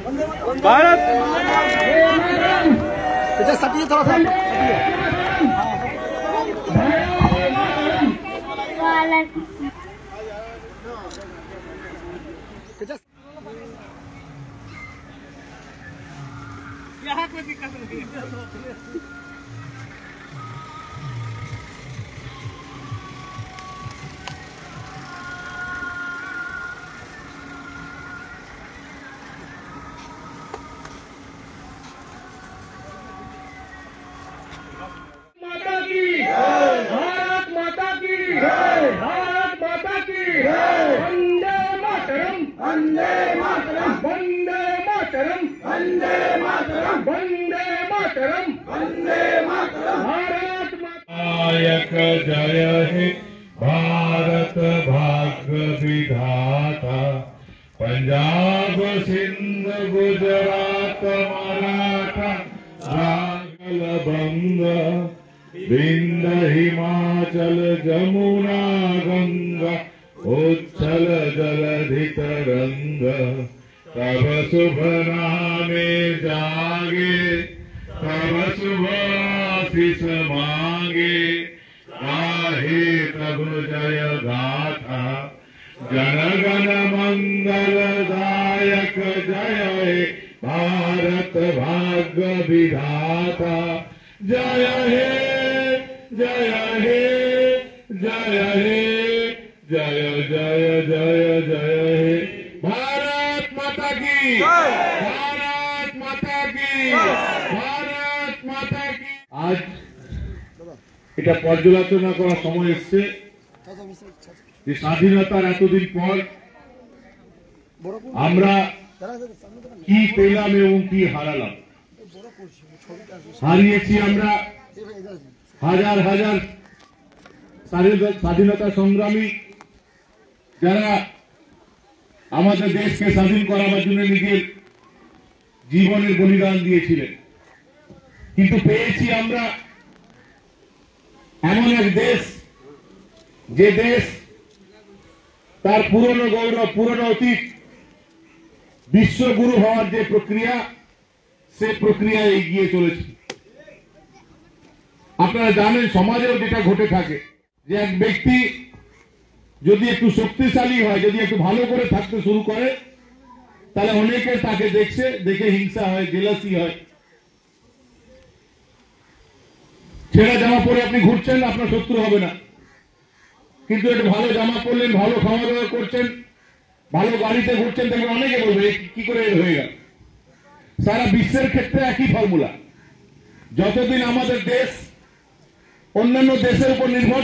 भारत सटिए थोड़ा सा यहाँ कोई दिक्कत नहीं है। माता की भारत माता की भारत माता की वंदे मातरम वंदे मातरम वंदे मातरम वंदे मातरम वंदे मातरम वंदे मातरम भारत नायक जय हे भारत भाग्य विधाता पंजाब सिंध गुजरात मराठा बंग विंध्य हिमाचल जमुना गंगा उच्छल जलधि तरंग तब शुभ नामे जागे तब शुभ आशीष मांगे गाहे तब जय गाथा जन गण मंगल दायक जय हे भारत भाग्य विधाता जय हे जय हे जय हे जय जय जय जय हे भारत माता की भारत माता की भारत माता की। आज এটা পর্যালোচনা করার সময় এসছে যে স্বাধীনতার এতদিন পর আমরা কি পেলাম এবং কি হারালাম। হারিয়েছি আমরা হাজার হাজার স্বাধীনতা সংগ্রামী যারা আমাদের দেশকে স্বাধীন করার জন্য নিজের জীবনের বলিদান দিয়েছিলেন, কিন্তু পেয়েছি আমরা এমন এক দেশ যে দেশ তার পুরনো গৌরব পুরনো অতীত বিশ্বগুরু হওয়ার যে প্রক্রিয়া সে প্রক্রিয়ায় এগিয়ে চলেছে। আপনারা জানেন সমাজেও যেটা ঘটে থাকে যে এক ব্যক্তি যদি একটু শক্তিশালী হয়, যদি একটু ভালো করে থাকতে শুরু করে, তাহলে অনেকে তাকে দেখে হিংসা হয়, জেলাসি হয়। ছেঁড়া জামা পরে আপনি ঘুরছেন, আপনার শত্রু হবে না, কিন্তু একটু ভালো জামা পরলেন, ভালো খাওয়া দাওয়া করছেন, ভালো গাড়িতে ঘুরছেন, তাকে অনেকে বলবে কি করে হয়ে গেল। সারা বিশ্বের ক্ষেত্রে একই ফর্মুলা। যতদিন আমাদের দেশ অন্যান্য দেশের উপর নির্ভর